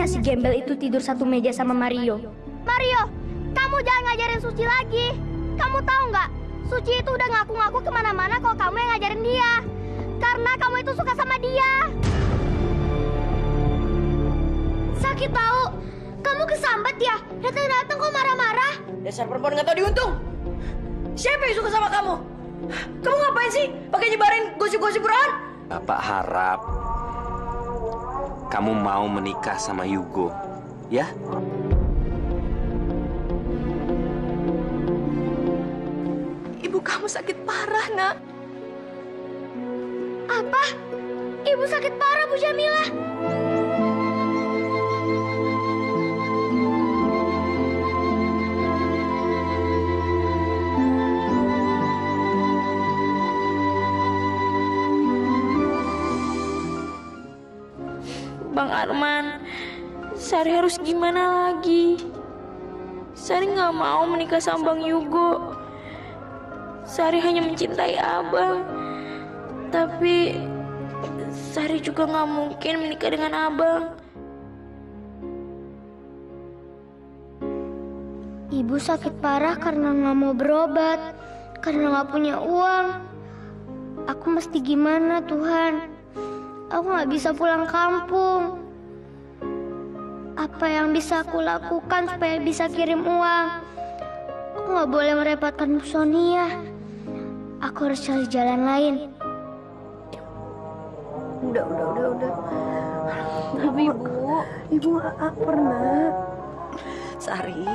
bisanya si gembel itu tidur satu meja sama Mario? Mario, kamu jangan ngajarin Suci lagi. Kamu tahu nggak? Suci itu udah ngaku-ngaku kemana-mana kalau kamu yang ngajarin dia. Karena kamu itu suka sama dia. Sakit tahu. Kamu kesambat ya? Datang-datang kok marah-marah. Dasar perempuan nggak tahu diuntung. Siapa yang suka sama kamu? Kamu ngapain sih pakai nyebarin gosip-gosip Burhan? Bapak harap kamu mau menikah sama Yugo, ya? Ibu kamu sakit parah, Nak. Apa? Ibu sakit parah, Bu Jamila. Bang Arman, Sari harus gimana lagi? Sari nggak mau menikah sama Bang Yugo. Sari hanya mencintai Abang. Tapi Sari juga nggak mungkin menikah dengan Abang. Ibu sakit parah karena nggak mau berobat, karena nggak punya uang. Aku mesti gimana, Tuhan? Aku nggak bisa pulang kampung. Apa yang bisa aku lakukan supaya bisa kirim uang? Aku nggak boleh merepotkan Bu Sonia. Aku harus cari jalan lain. Udah. Tapi Ibu nggak pernah. Sari,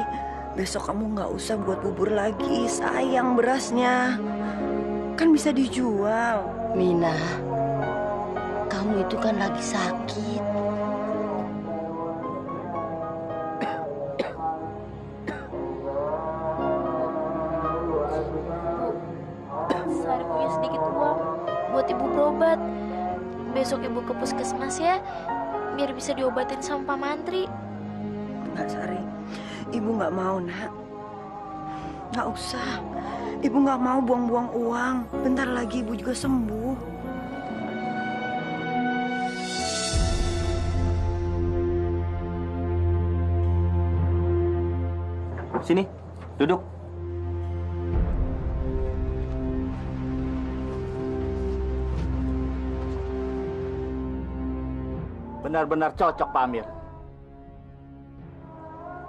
besok kamu nggak usah buat bubur lagi. Sayang berasnya. Kan bisa dijual. Mina, kamu itu kan lagi sakit. Sari punya sedikit uang buat ibu berobat. Besok ibu ke puskesmas ya, biar bisa diobatin sama Pak Mantri. Nggak, Sari. Ibu nggak mau, Nak. Nggak usah. Ibu nggak mau buang-buang uang. Bentar lagi ibu juga sembuh. Sini, duduk. Benar-benar cocok, Pak Amir.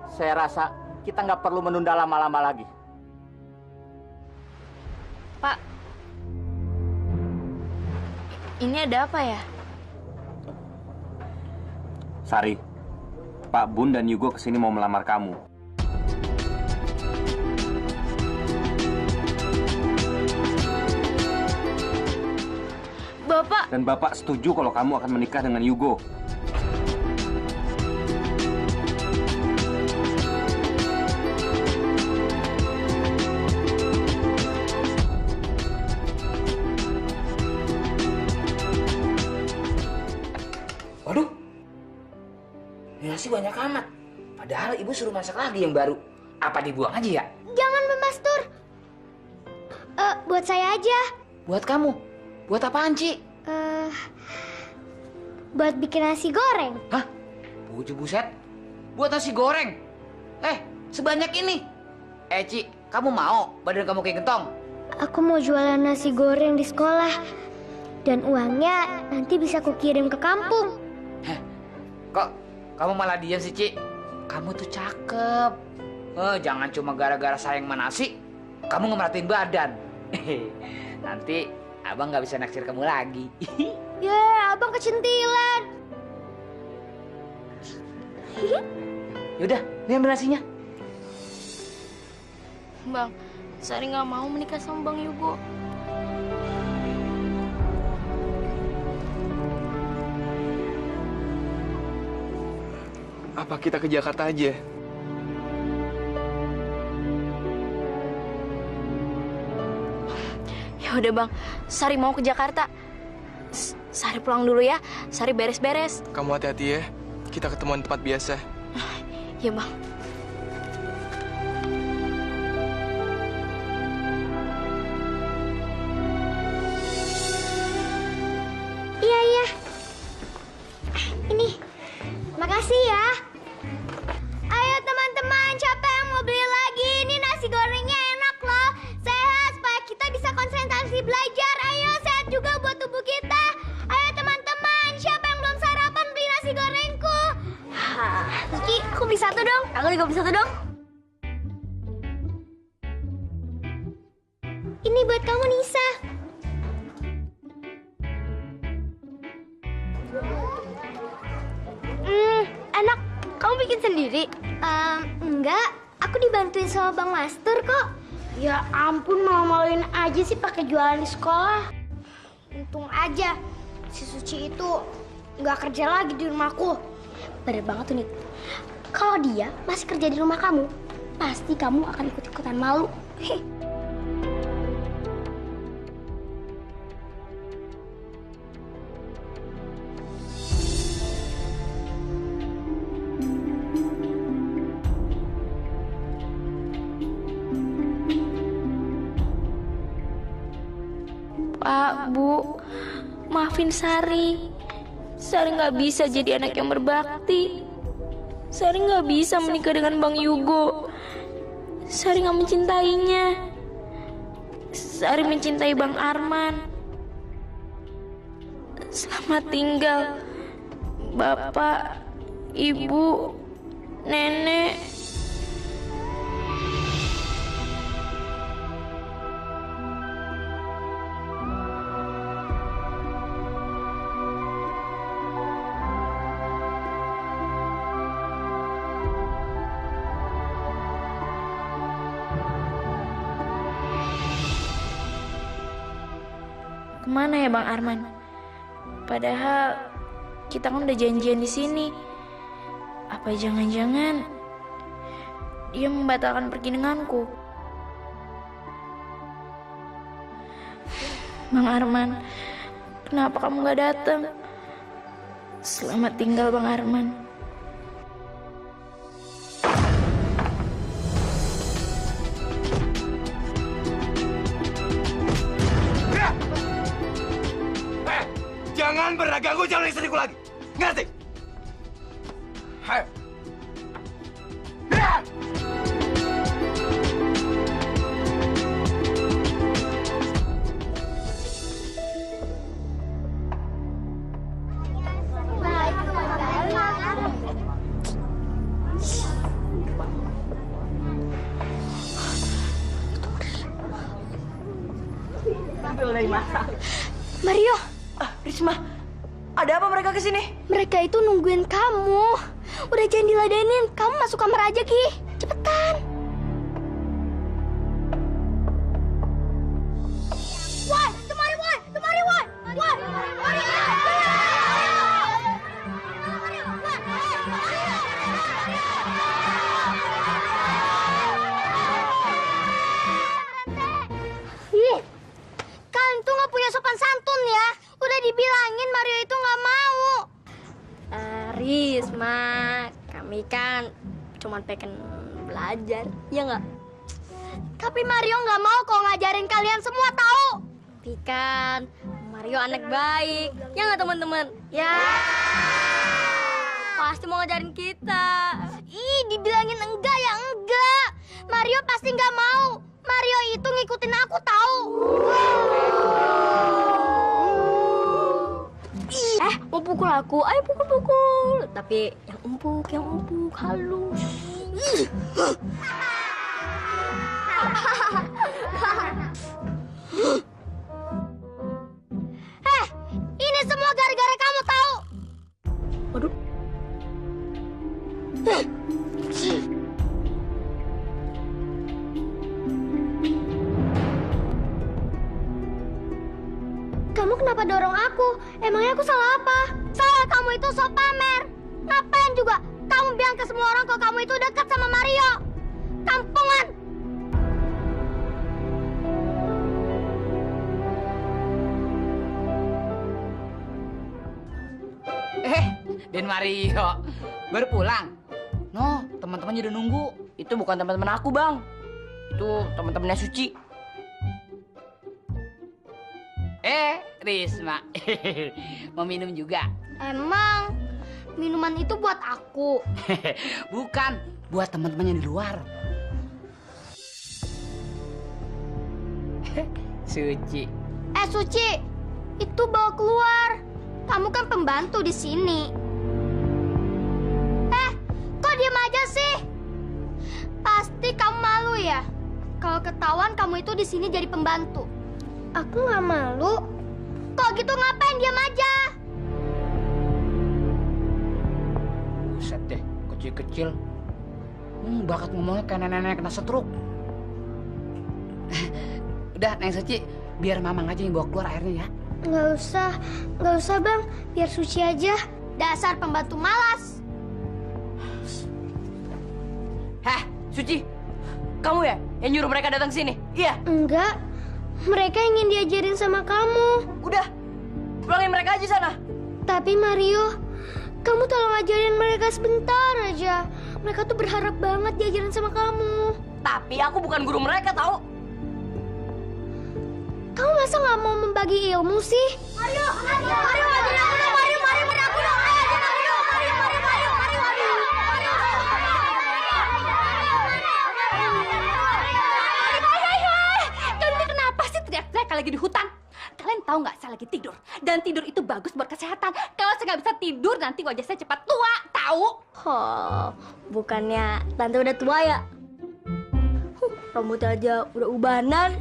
Saya rasa kita nggak perlu menunda lama-lama lagi. Pak, ini ada apa ya? Sari, Pak Bun dan Yugo kesini mau melamar kamu. Bapak, Dan Bapak setuju kalau kamu akan menikah dengan Yugo. Waduh, nasi banyak amat. Padahal ibu suruh masak lagi yang baru. Apa dibuang aja ya? Jangan, Mastur. Buat saya aja. Buat kamu? Buat apaan, Ci? Buat bikin nasi goreng. Hah? Buset. Buat nasi goreng? Sebanyak ini? Ci, kamu mau badan kamu kayak gentong? Aku mau jualan nasi goreng di sekolah. Dan uangnya nanti bisa kukirim ke kampung. Kok kamu malah diam sih, Ci? Kamu tuh cakep. Jangan cuma gara-gara sayang sama nasi, kamu ngemeratin badan. Nanti abang nggak bisa naksir kamu lagi. Abang kecintilan. Yaudah, ini ambil nasinya. Bang, Sari nggak mau menikah sama Bang Yugo. Apa kita ke Jakarta aja? Ya udah Bang, Sari mau ke Jakarta. Sari pulang dulu ya. Sari beres-beres. Kamu hati-hati ya. Kita ketemuan di tempat biasa. Ya Bang. Iya. Ini. Makasih ya. satu dong. Aku juga beli satu dong. Ini buat kamu, Nisa. Enak. Kamu bikin sendiri? Enggak. Aku dibantuin sama Bang Master kok. Ya ampun, malu-maluin aja sih pakai jualan di sekolah. Untung aja si Suci itu nggak kerja lagi di rumahku. Bener banget tuh, Nit. Kalau dia masih kerja di rumah kamu, pasti kamu akan ikut-ikutan malu. Pak, Bu, maafin Sari. Sari nggak bisa jadi anak yang berbakti. Sari nggak bisa menikah dengan Bang Yugo. Sari nggak mencintainya. Sari mencintai Bang Arman. Selamat tinggal, Bapak, Ibu, Nenek. Kemana ya Bang Arman? Padahal kita kan udah janjian di sini. Apa jangan-jangan dia membatalkan pergi denganku? Bang Arman, kenapa kamu gak datang? Selamat tinggal Bang Arman. Jangan pernah ganggu jalan istriku lagi. Ngerti? Hai. Mario, Risma, ada apa mereka kesini? mereka itu nungguin kamu. Udah jangan diladenin, kamu masuk kamar aja, Ki. Cepetan. Woi, kemari, woi. Kemari, woi. Woi, mari. Ih, kalian tuh nggak punya sopan santun ya. Udah dibilangin Mario itu nggak mau. Risma, kami kan cuma pengen belajar, ya nggak? Tapi Mario nggak mau kok ngajarin kalian semua tahu. Tapi kan Mario anak baik, ya nggak teman-teman? Ya. Pasti mau ngajarin kita. Ih, dibilangin enggak ya enggak. Mario pasti nggak mau. Mario itu ngikutin aku tahu. Mau pukul aku, ayo pukul. Tapi yang empuk, halus. Ini semua gara-gara kamu tahu. Waduh. Kamu kenapa dorong aku? Emangnya aku salah apa? Salah kamu itu sok pamer. Ngapain juga kamu bilang ke semua orang kalau kamu itu dekat sama Mario? Kampungan. Den Mario baru pulang. No, teman-temannya udah nunggu. Itu bukan teman-teman aku, Bang. Itu teman-temannya Suci. Risma, mau minum juga? Emang minuman itu buat aku? Bukan, buat teman-temannya di luar. Suci. Suci, itu bawa keluar. Kamu kan pembantu di sini. Kok diam aja sih? kalau ketahuan kamu itu di sini jadi pembantu. Aku nggak malu. Kok gitu ngapain diam aja? Buset deh, kecil-kecil. Bakat ngomongnya kayak nenek-nenek kena stroke. Udah, Neng Suci, biar Mamang aja yang bawa keluar airnya ya. Nggak usah Bang. Biar Suci aja. Dasar pembantu malas. Hah, Suci? Kamu ya yang nyuruh mereka datang sini? Iya. Enggak. Mereka ingin diajarin sama kamu. Udah, pulangin mereka aja sana. Tapi Mario, kamu tolong ajarin mereka sebentar aja. Mereka tuh berharap banget diajarin sama kamu. Tapi aku bukan guru mereka, tahu? Kamu masa nggak mau membagi ilmu sih? Mario, ajarin aku dong, Mario, aku dong, ajarin aku dong, Mario. Kalian kenapa sih teriak-teriak lagi di hutan? Kalian tahu nggak saya lagi tidur? Dan tidur itu bagus buat kesehatan. Kalau saya nggak bisa tidur, nanti wajah saya cepat tua, tahu? Oh, bukannya tante udah tua ya? Rambut aja udah ubanan.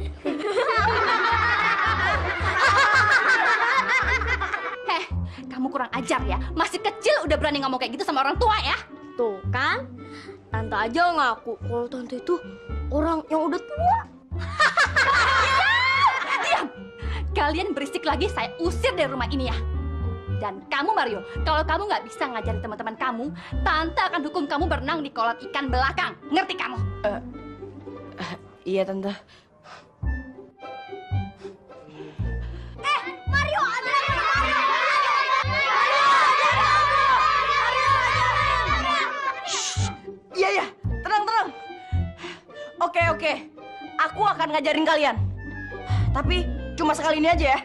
Heh, kamu kurang ajar ya. Masih kecil udah berani ngomong kayak gitu sama orang tua ya? Tuh kan, tante aja ngaku kalau tante itu orang yang udah tua. Diam! Kalian berisik lagi, saya usir dari rumah ini ya. Dan kamu Mario, kalau kamu nggak bisa ngajarin teman-teman kamu, tante akan hukum kamu berenang di kolam ikan belakang. Ngerti kamu? Iya, Tante. Mario, ajarin aku. Iya, tenang. Oke. Aku akan ngajarin kalian. Tapi cuma sekali ini aja ya.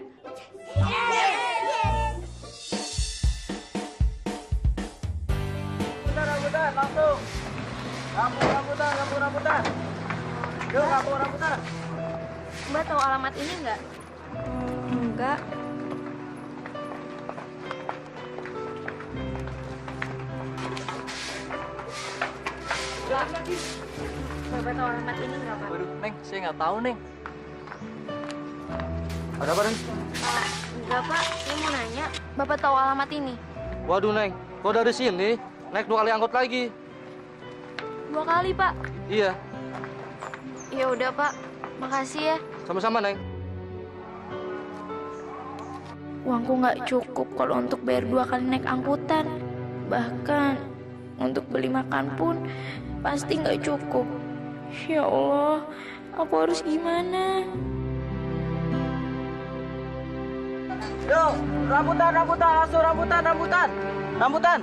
Rambutan, langsung. Rambutan. Yuk, rambutan. Mbak tahu alamat ini nggak? Enggak. Bapak tahu alamat ini nggak, Pak? Waduh, Neng, saya nggak tahu, Neng. Ada apa, Neng? Enggak, Pak. Saya mau nanya. Bapak tahu alamat ini? Waduh, Neng, kok dari sini naik 2 kali angkot lagi? 2 kali, Pak. Iya, Ya udah, Pak. Makasih ya. sama-sama, Neng. Uangku nggak cukup kalau untuk bayar 2 kali naik angkutan. Bahkan untuk beli makan pun pasti nggak cukup. Ya Allah, aku harus gimana? Yuk, rambutan, langsung rambutan.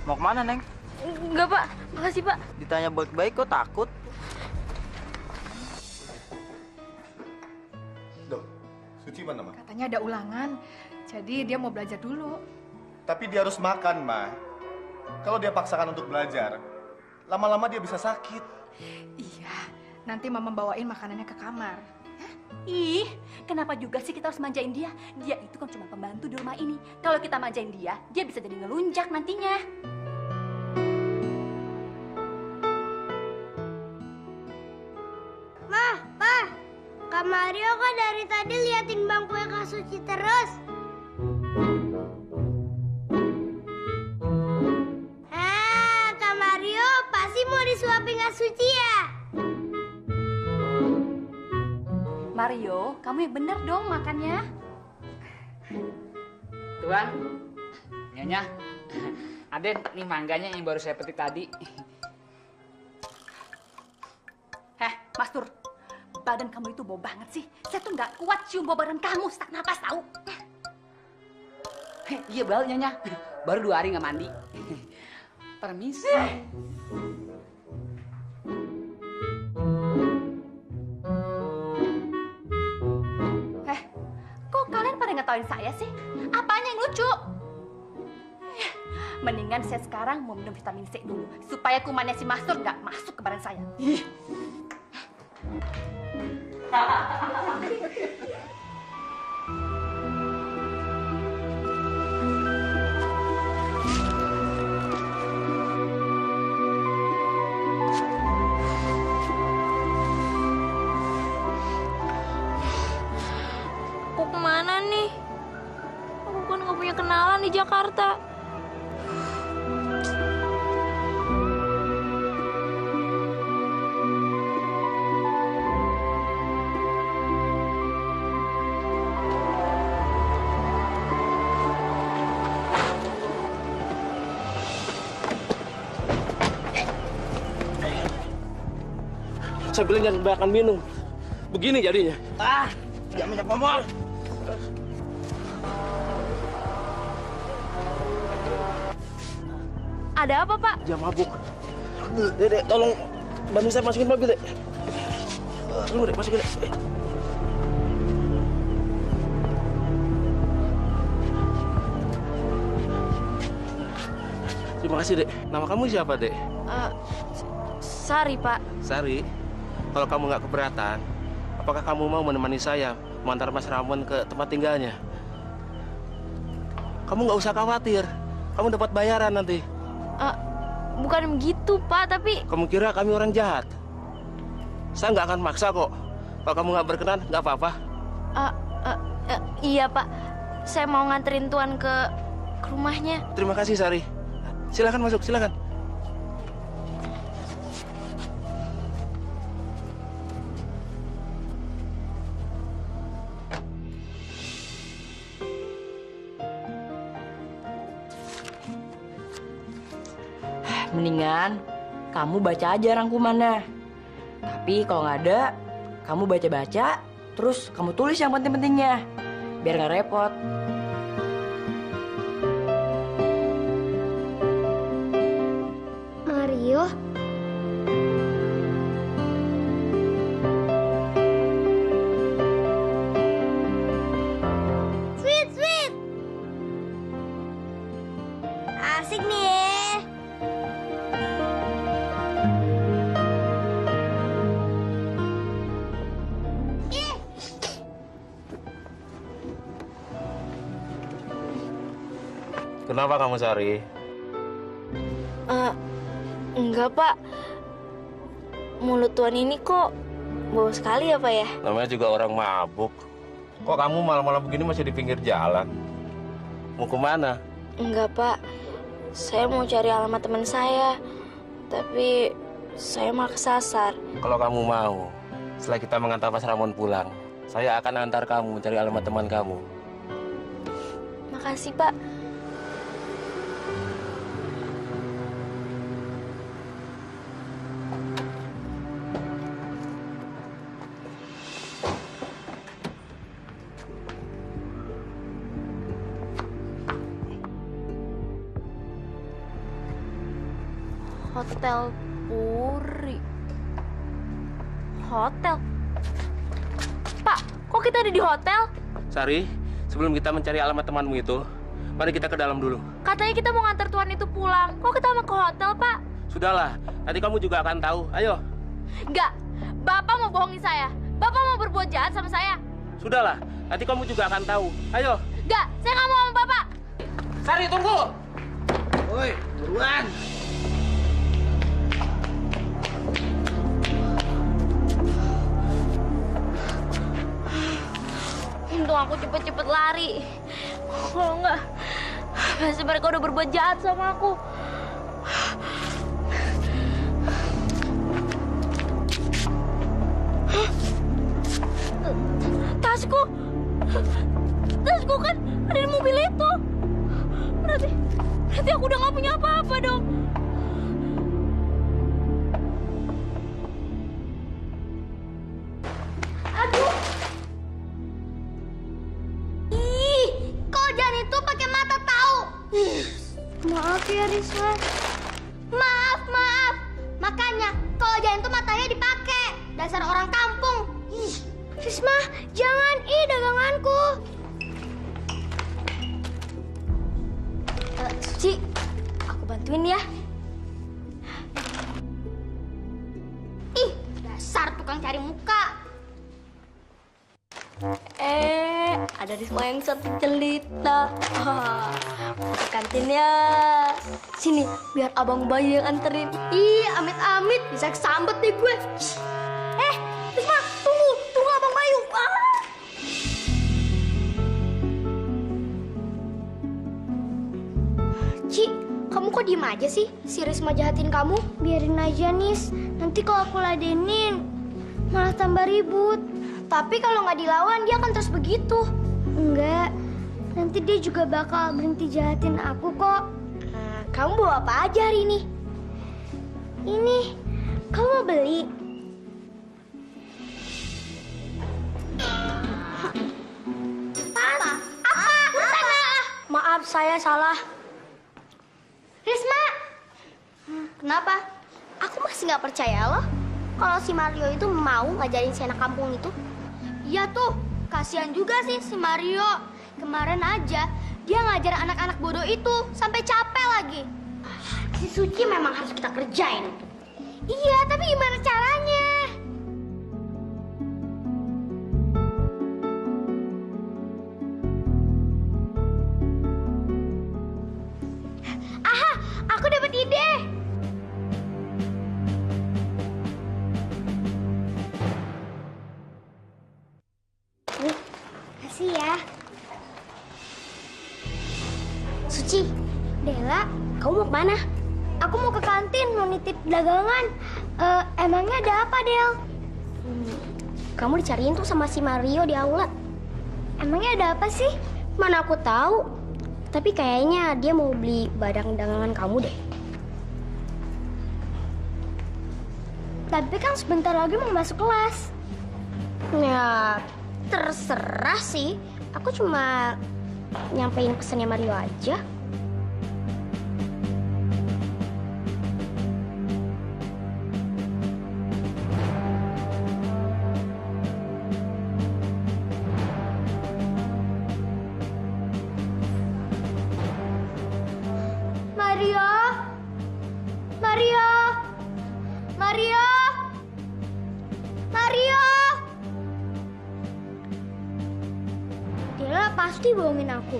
Mau kemana, Neng? Enggak, Pak. Makasih, Pak. Ditanya baik-baik kok takut? Loh, Suci mana, Ma? Katanya ada ulangan, jadi dia mau belajar dulu. Tapi dia harus makan, Ma. Kalau dia paksakan untuk belajar, lama-lama dia bisa sakit. Iya, nanti Mama bawain makanannya ke kamar. Ih, kenapa juga sih kita harus manjain dia? Dia itu kan cuma pembantu di rumah ini. Kalau kita manjain dia bisa jadi ngelunjak nantinya. Pa, Kak Mario kok dari tadi liatin bangkunya Kak Suci terus? Kak Mario pasti mau disuapin Kak Suci ya? Mario, kamu yang bener dong makannya. Tuan, Nyonya, Aden, nih mangganya yang baru saya petik tadi. Mas Tur, badan kamu itu bau banget sih. Saya tuh nggak kuat cium bau badan kamu, sesak napas tahu. Iya, Bal, Nyonya. Baru 2 hari nggak mandi. Permisi. Kok kalian pada ngetawain saya sih? Apanya yang lucu? Mendingan saya sekarang mau minum vitamin C dulu, supaya kumannya si Mas Tur nggak masuk ke badan saya. kan nggak punya kenalan di Jakarta. Saya bilang jangan kebanyakan minum. Begini jadinya. Jangan banyak ngomong. Ada apa, Pak? Dia mabuk. Dek, tolong bantu saya masukin mobil, Dek. Lu, Dek, masukin, Dek. Terima kasih, Dek. Nama kamu siapa, Dek? Sari, Pak. Sari. Kalau kamu nggak keberatan, apakah kamu mau menemani saya mengantar Mas Ramon ke tempat tinggalnya? Kamu nggak usah khawatir. Kamu dapat bayaran nanti. Bukan begitu, Pak, tapi... Kamu kira kami orang jahat? Saya nggak akan maksa kok. Kalau kamu nggak berkenan, nggak apa-apa. Iya, Pak. Saya mau nganterin Tuan ke rumahnya. Terima kasih, Sari. Silakan masuk, silakan. Mendingan kamu baca aja rangkumannya. Tapi kalau nggak ada, kamu baca-baca, terus kamu tulis yang penting-pentingnya. Biar nggak repot. Mario? Sweet, sweet! Asik nih ya. Kenapa kamu, Sari? Enggak, Pak. Mulut Tuan ini kok bau sekali ya, Pak ya? Namanya juga orang mabuk. Kok kamu malam-malam begini masih di pinggir jalan? Mau kemana? Enggak, Pak. Saya mau cari alamat teman saya. Tapi saya malah kesasar. Kalau kamu mau, setelah kita mengantar Mas Ramon pulang, saya akan antar kamu mencari alamat teman kamu. Makasih, Pak. Hotel Puri. Hotel? Pak, kok kita ada di hotel? Sari, sebelum kita mencari alamat temanmu itu, mari kita ke dalam dulu. Katanya kita mau ngantar Tuan itu pulang. Kok kita mau ke hotel, Pak? Sudahlah, nanti kamu juga akan tahu. Ayo. Enggak, Bapak mau bohongin saya. Bapak mau berbuat jahat sama saya. Sudahlah, nanti kamu juga akan tahu. Ayo. Enggak, saya nggak mau sama Bapak. Sari, tunggu. Woi, buruan. Untung aku cepet-cepet lari. Kalau enggak, pasti mereka udah berbuat jahat sama aku. Hah? Tasku! Tasku kan ada di mobil itu. Berarti aku udah nggak punya apa-apa dong. Aduh! Ih, kok Jan itu pakai mata tahu? Maaf ya, Risma. Maaf. Makanya kalau Jan itu matanya dipakai. Dasar orang kampung. Ih, Risma, jangan. Ih, daganganku. Suci, aku bantuin ya. Ih, dasar tukang cari muka. Ada Risma yang satu jelita. Ke kantin ya. Sini, biar abang bayi yang anterin. Ih, amit-amit bisa kesambet deh gue. Risma, tunggu abang Bayu. Suci, kamu kok diem aja sih? Si Risma jahatin kamu? Biarin aja, Nis. Nanti kalau aku ladenin, malah tambah ribut. Tapi kalau nggak dilawan, dia akan terus begitu. Enggak, nanti dia juga bakal berhenti jahatin aku kok. Kamu bawa apa aja hari ini? Ini, kamu mau beli? Apa? Maaf, saya salah. Risma! Kenapa? Aku masih nggak percaya loh kalau si Mario itu mau ngajarin si anak kampung itu. Iya tuh, kasihan juga sih si Mario. Kemarin aja dia ngajar anak-anak bodoh itu sampai capek lagi. Si Suci memang harus kita kerjain. Iya, tapi gimana caranya? Aha, aku dapat ide. Kasih ya. Suci, Dela, kamu mau kemana? Aku mau ke kantin, mau nitip dagangan. Emangnya ada apa, Del? Kamu dicariin tuh sama si Mario di aula. Emangnya ada apa sih? Mana aku tahu. Tapi kayaknya dia mau beli barang dagangan kamu deh. Tapi kan sebentar lagi mau masuk kelas. Ya, terserah sih. Aku cuma nyampein pesannya Mario aja. Mario! Mario! Mario! Mario! Dia pasti bohongin aku.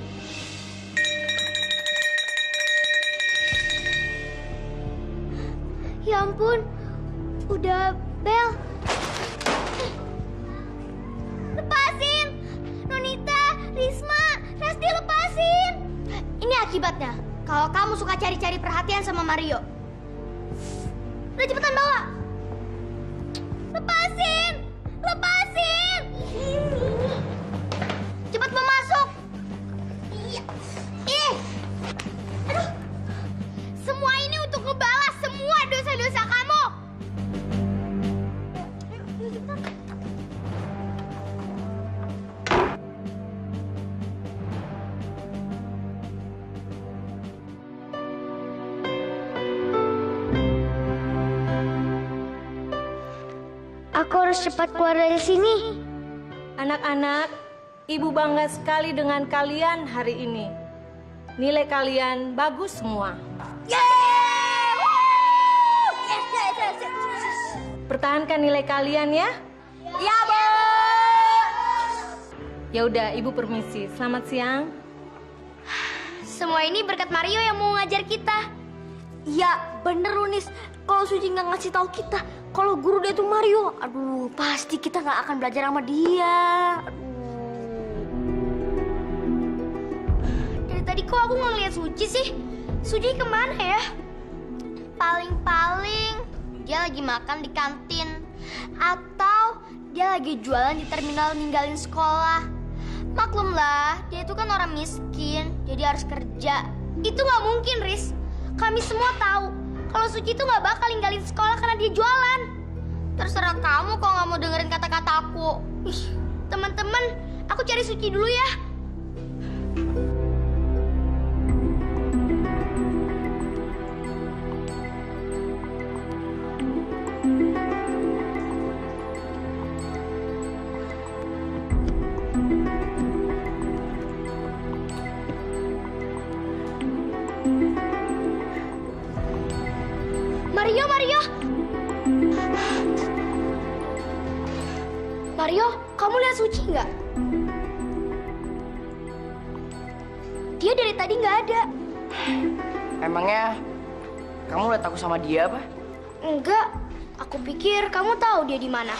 Ya ampun, udah bel. Lepasin! Nonita, Risma, Resti lepasin! Ini akibatnya. Kalau kamu suka cari-cari perhatian sama Mario. Udah cepetan bawa. Lepasin! Lepasin! Cepat mau masuk. Iya. Aduh. Semua ini untuk ngebalas semua dosa-dosa kamu. Ayo, cepetan. Aku harus cepat keluar dari sini. Anak-anak, Ibu bangga sekali dengan kalian hari ini. Nilai kalian bagus semua. Pertahankan nilai kalian ya. Ya, Bu. Ya udah, Ibu permisi. Selamat siang. Semua ini berkat Mario yang mau ngajar kita. Ya, bener Unis. Kalau Suci nggak ngasih tahu kita kalau guru dia tuh Mario, aduh, pasti kita nggak akan belajar sama dia. Dari tadi kok aku nggak ngeliat Suci sih? Suci kemana ya? Paling-paling dia lagi makan di kantin. Atau dia lagi jualan di terminal ninggalin sekolah. Maklumlah, dia itu kan orang miskin, jadi harus kerja. Itu nggak mungkin, Riz. Kami semua tahu kalau Suci itu nggak bakal ninggalin sekolah karena dia jualan. Terserah kamu kalau nggak mau dengerin kata-kata aku. Ih, teman-teman, aku cari Suci dulu ya. Mario, Mario! Mario, kamu lihat Suci nggak? Dia dari tadi nggak ada. Emangnya kamu lihat aku sama dia apa? Enggak, aku pikir kamu tahu dia di mana.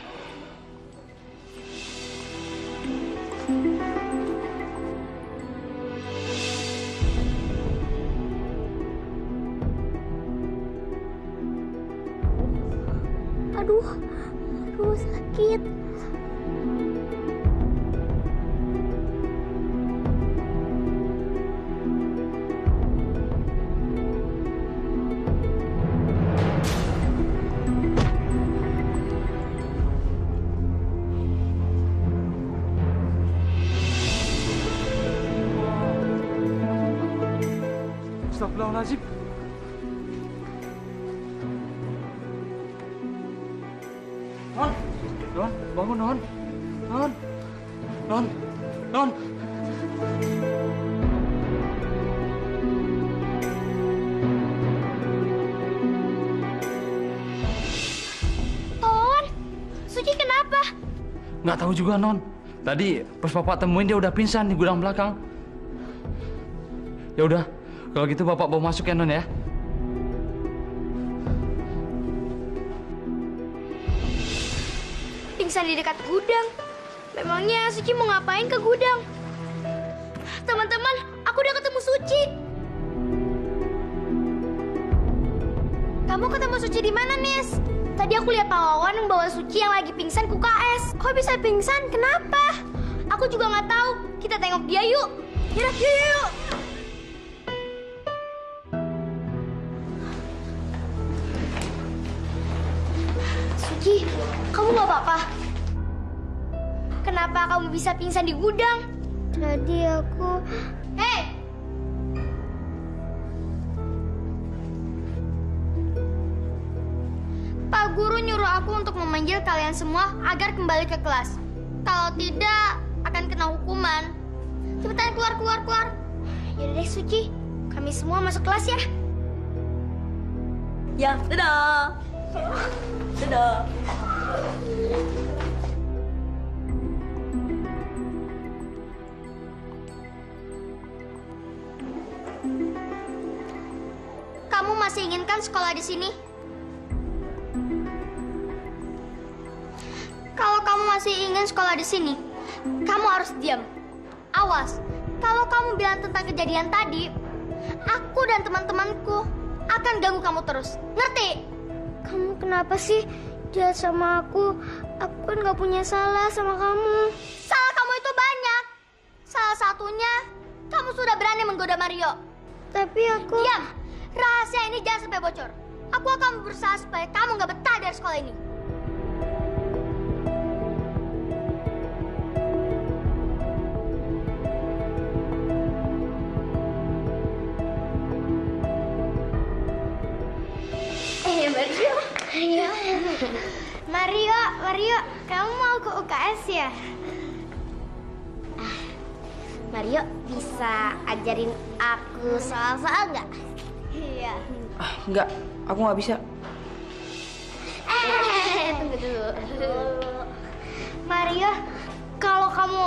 Aduh, sakit. Astagfirullahaladzim. Non, bangun Non. Non. Ton, Suci kenapa? Nggak tahu juga Non. Tadi pas Bapak temuin dia udah pingsan di gudang belakang. Ya udah, kalau gitu Bapak bawa masuk ya Non ya. Pingsan di dekat gudang. Memangnya Suci mau ngapain ke gudang? Teman-teman, aku udah ketemu Suci. Kamu ketemu Suci di mana, Nis? Tadi aku lihat Pak Wawan yang bawa Suci yang lagi pingsan ke UKS. Kok bisa pingsan? Kenapa? Aku juga nggak tahu. Kita tengok dia yuk. Yuk. Suci, kamu nggak apa-apa? Kenapa kamu bisa pingsan di gudang? Tadi aku... Hei! Pak Guru nyuruh aku untuk memanggil kalian semua agar kembali ke kelas. Kalau tidak, akan kena hukuman. Cepetan keluar. Yaudah deh, Suci. Kami semua masuk kelas ya. Ya, dadah. Dadah. Kamu masih inginkan sekolah di sini? Kalau kamu masih ingin sekolah di sini, kamu harus diam. Awas, kalau kamu bilang tentang kejadian tadi, aku dan teman-temanku akan ganggu kamu terus. Ngerti? Kamu kenapa sih jahat sama aku? Aku kan gak punya salah sama kamu. Salah kamu itu banyak. Salah satunya, kamu sudah berani menggoda Mario. Tapi aku... Diam! Rahasia ini jangan sampai bocor. Aku akan berusaha supaya kamu gak betah dari sekolah ini. Mario, kamu mau ke UKS ya? Mario, bisa ajarin aku soal-soal nggak? Iya. Enggak, aku nggak bisa. Tunggu dulu. Mario, kalau kamu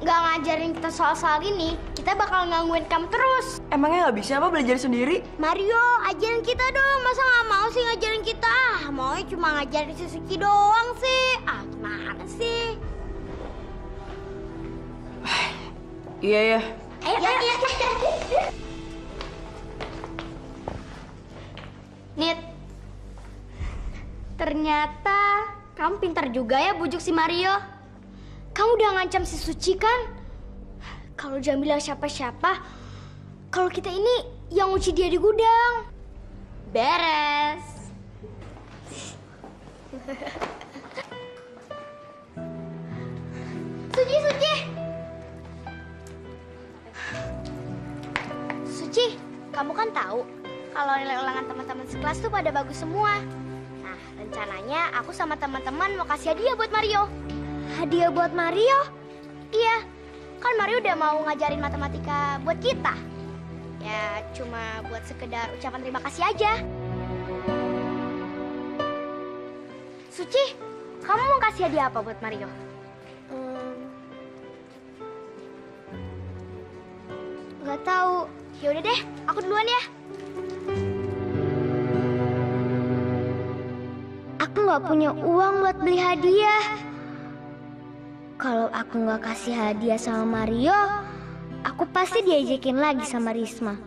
nggak ngajarin kita soal-soal ini, kita bakal gangguin kamu terus. Emangnya nggak bisa apa belajar sendiri? Mario, ajarin kita dong. Masa nggak mau sih ngajarin kita? Maunya cuma ngajarin si Suci doang sih. Gimana sih? Iya ya. Ayo. Nit, ternyata kamu pintar juga ya bujuk si Mario. Kamu udah ngancam si Suci kan? Kalau jangan bilang siapa-siapa, kalau kita ini yang uci dia di gudang. Beres. Suci, kamu kan tahu kalau nilai ulangan teman-teman sekelas tuh pada bagus semua. Nah, rencananya aku sama teman-teman mau kasih hadiah buat Mario. Hadiah buat Mario? Iya, kan Mario udah mau ngajarin matematika buat kita. Ya, cuma buat sekedar ucapan terima kasih aja. Suci, kamu mau kasih hadiah apa buat Mario? Gak tahu. Ya udah deh, aku duluan ya. Aku nggak punya uang buat beli hadiah. Kalau aku nggak kasih hadiah sama Mario, aku pasti diajakin lagi sama Risma.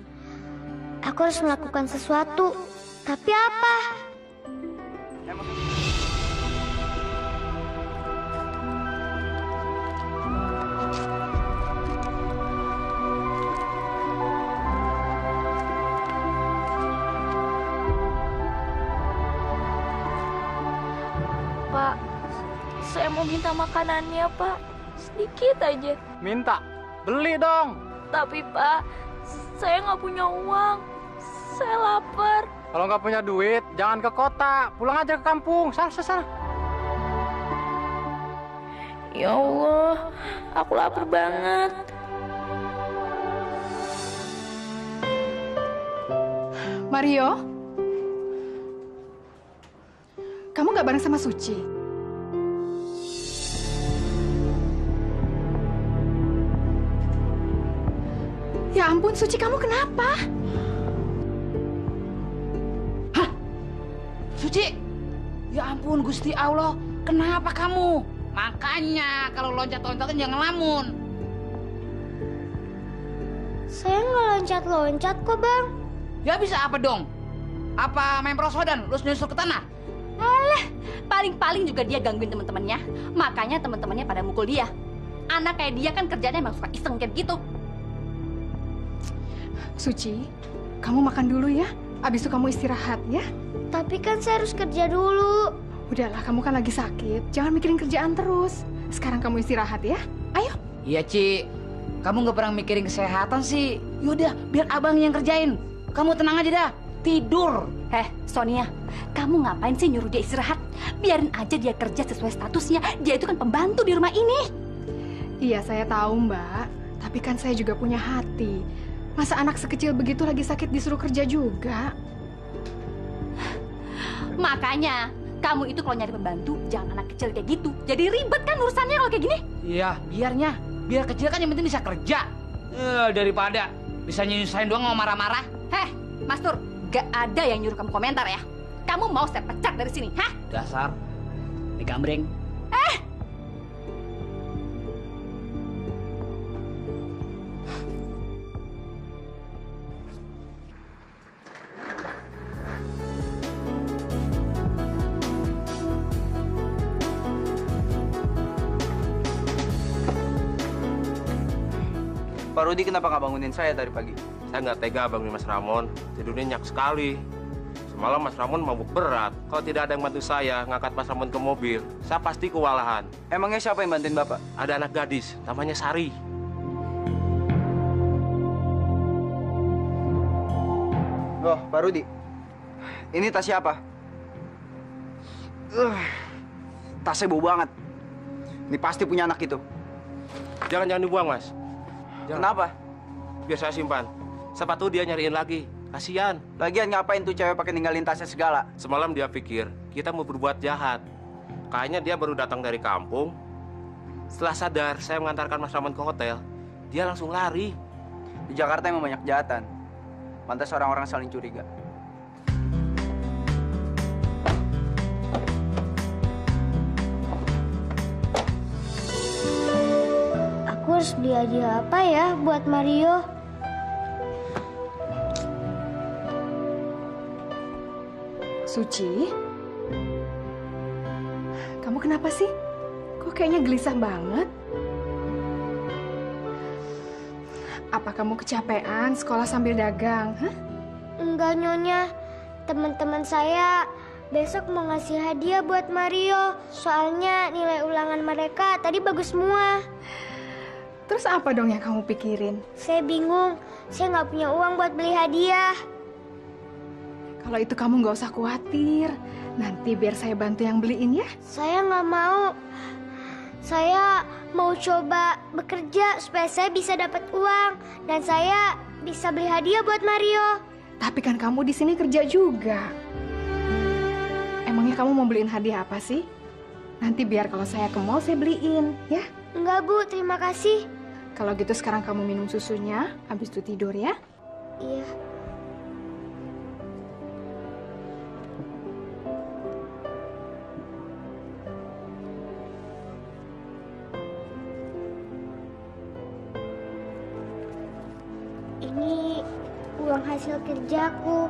Aku harus melakukan sesuatu. Tapi apa? mau minta makanannya, Pak. Sedikit aja. Minta? Beli dong. Tapi, Pak, saya nggak punya uang. Saya lapar. Kalau nggak punya duit, jangan ke kota. Pulang aja ke kampung. Sana. Ya Allah, aku lapar banget. Mario, kamu nggak bareng sama Suci? Ya ampun, Suci, kamu kenapa? Hah? Suci? Ya ampun, Gusti Allah, kenapa kamu? Makanya kalau loncat-loncatan jangan ngelamun. Saya nggak loncat-loncat kok, Bang. Ya bisa apa dong? Apa main prosodan, terus nyusul ke tanah? Alah, paling-paling juga dia gangguin teman-temannya. Makanya teman-temannya pada mukul dia. Anak kayak dia kan kerjanya emang suka iseng kayak gitu. Suci, kamu makan dulu ya. Abis itu kamu istirahat ya. Tapi kan saya harus kerja dulu. Udahlah, kamu kan lagi sakit. Jangan mikirin kerjaan terus. Sekarang kamu istirahat ya. Ayo. Iya, Ci. Kamu nggak pernah mikirin kesehatan sih. Yaudah, biar abang yang kerjain. Kamu tenang aja dah. Tidur. Sonia, kamu ngapain sih nyuruh dia istirahat? Biarin aja dia kerja sesuai statusnya. Dia itu kan pembantu di rumah ini. Iya, saya tahu, Mbak. Tapi kan saya juga punya hati. Masa anak sekecil begitu lagi sakit disuruh kerja juga? Makanya, kamu itu kalau nyari pembantu, jangan anak kecil kayak gitu. Jadi ribet kan urusannya kalau kayak gini. Iya, biar kecil kan yang penting bisa kerja. Daripada bisa nyusahin doang mau marah-marah. Mas Tur, gak ada yang nyuruh kamu komentar ya. Kamu mau saya pecat dari sini, hah? Dasar digambreng. Pak Rudi kenapa nggak bangunin saya tadi pagi? Saya nggak tega bangunin Mas Ramon. Tidurnya nyak sekali. Semalam Mas Ramon mabuk berat. Kalau tidak ada yang bantu saya ngangkat Mas Ramon ke mobil, saya pasti kewalahan. Emangnya siapa yang bantuin Bapak? Ada anak gadis, namanya Sari. Oh, Pak Rudi. Ini tas siapa? Tasnya bau banget. Ini pasti punya anak itu. Jangan dibuang, Mas. Kenapa? Biar saya simpan. Siapa tahu dia nyariin lagi. Kasihan. Lagian ngapain tuh cewek pakai ninggalin tasnya segala? Semalam dia pikir kita mau berbuat jahat. Kayaknya dia baru datang dari kampung. Setelah sadar saya mengantarkan Mas Ramon ke hotel, dia langsung lari. Di Jakarta emang banyak kejahatan. Pantas orang-orang saling curiga. Aku harus beli hadiah apa ya buat Mario? Suci, kamu kenapa sih? Kok kayaknya gelisah banget? Apa kamu kecapean sekolah sambil dagang? Hah? Enggak, Nyonya. Teman-teman saya besok mau ngasih hadiah buat Mario. Soalnya nilai ulangan mereka tadi bagus semua. Terus apa dong yang kamu pikirin? Saya bingung. Saya nggak punya uang buat beli hadiah. Kalau itu kamu nggak usah khawatir. Nanti biar saya bantu yang beliin ya. Saya nggak mau. Saya mau coba bekerja supaya saya bisa dapat uang. Dan saya bisa beli hadiah buat Mario. Tapi kan kamu di sini kerja juga. Emangnya kamu mau beliin hadiah apa sih? Nanti biar kalau saya ke mall saya beliin, ya? Enggak, Bu. Terima kasih. Kalau gitu sekarang kamu minum susunya, habis itu tidur ya. Iya. Ini uang hasil kerjaku.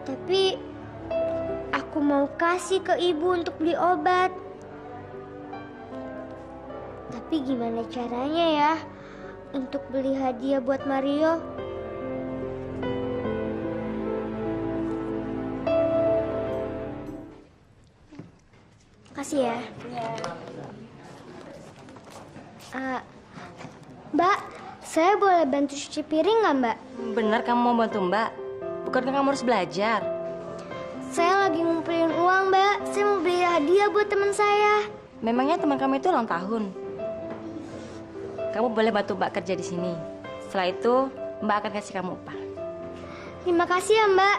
Tapi aku mau kasih ke ibu untuk beli obat. Tapi gimana caranya ya untuk beli hadiah buat Mario? Makasih ya. Mbak, saya boleh bantu cuci piring nggak, Mbak? Bener kamu mau bantu Mbak? Bukankah kamu harus belajar? Saya lagi ngumpulin uang, Mbak. Saya mau beli hadiah buat teman saya. Memangnya teman kamu itu ulang tahun? Kamu boleh bantu Mbak kerja di sini. Setelah itu, Mbak akan kasih kamu upah. Terima kasih ya, Mbak.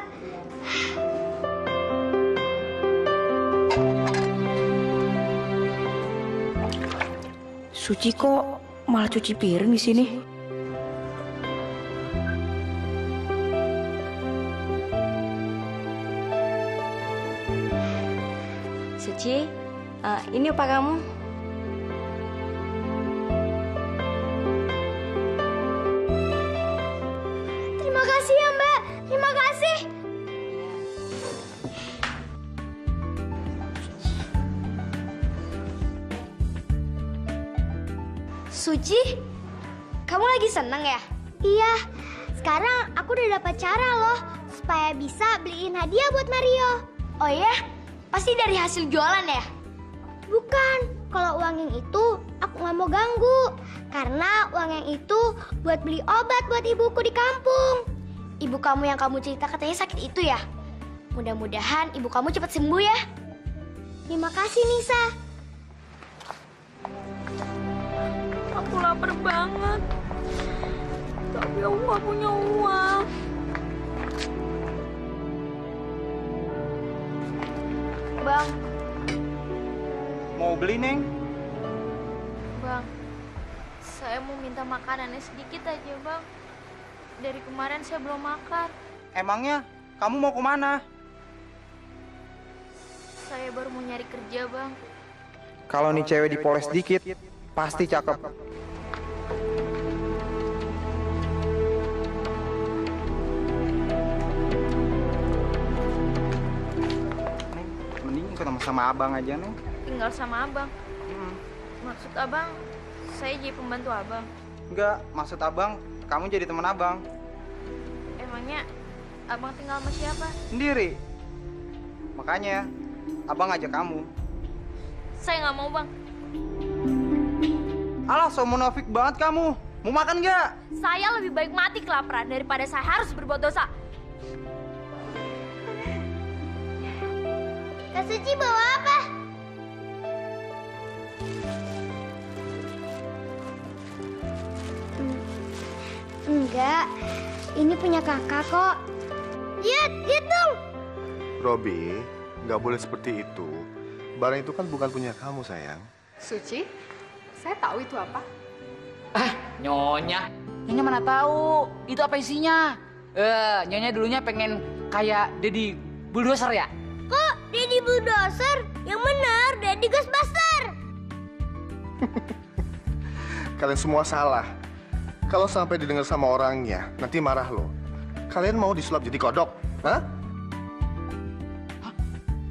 Suci kok malah cuci piring di sini? Suci, ini upah kamu. Terima kasih ya, Mbak. Terima kasih. Suci, kamu lagi seneng ya? Iya, sekarang aku udah dapat cara loh supaya bisa beliin hadiah buat Mario. Oh ya? Pasti dari hasil jualan ya? Bukan, kalau uang yang itu aku nggak mau ganggu. Karena uang yang itu buat beli obat buat ibuku di kampung. Ibu kamu yang kamu cerita katanya sakit itu ya? Mudah-mudahan ibu kamu cepat sembuh ya. Terima kasih, Nisa. Aku lapar banget. Tapi aku nggak punya uang. Bang. Mau beli, Neng? Bang, saya mau minta makanannya sedikit aja, Bang. Dari kemarin saya belum makan. Emangnya kamu mau kemana? Saya baru mau nyari kerja, Bang. Kalau nih cewek dipoles dikit, pasti cakep. Neng, mending ikut sama abang aja, Neng. Tinggal sama abang. Maksud abang, saya jadi pembantu abang. Enggak, maksud abang, kamu jadi teman abang. Emangnya abang tinggal sama siapa? Sendiri. Makanya, abang ngajak kamu. Saya nggak mau, Bang. Alah, so munafik banget kamu. Mau makan nggak? Saya lebih baik mati kelaparan daripada saya harus berbuat dosa. Kak Suci bawa apa? Enggak, ini punya kakak kok. Lihat dong. Robi, nggak boleh seperti itu. Barang itu kan bukan punya kamu, sayang. Suci, saya tahu itu apa. Nyonya mana tahu itu apa isinya? Nyonya dulunya pengen kayak Deddy Bulldozer ya? Kok Deddy Bulldozer? Yang benar, Deddy Ghostbuster. Kalian semua salah. Kalau sampai didengar sama orangnya, nanti marah loh. Kalian mau disulap jadi kodok? Hah?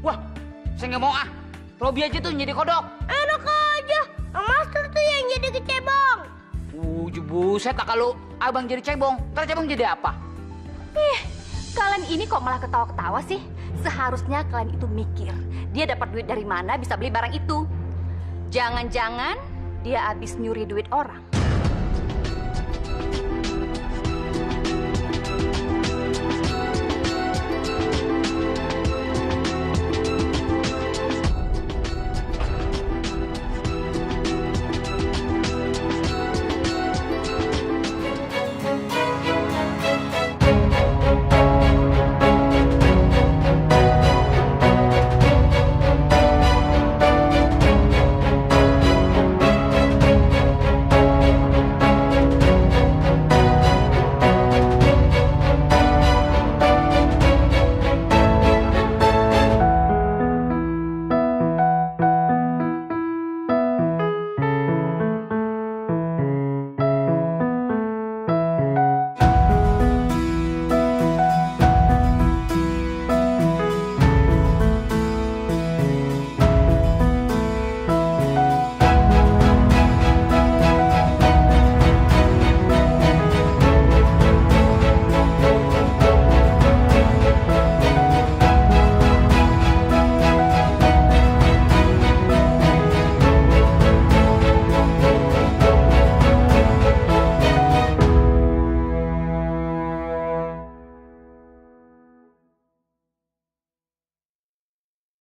Wah, saya nggak mau ah. Robi aja tuh jadi kodok. Enak aja, Ang Master tuh yang jadi kecebong. Buset, kalau abang jadi cebong, ntar cebong jadi apa? Kalian ini kok malah ketawa-ketawa sih? Seharusnya kalian itu mikir, dia dapat duit dari mana bisa beli barang itu. Jangan-jangan dia habis nyuri duit orang.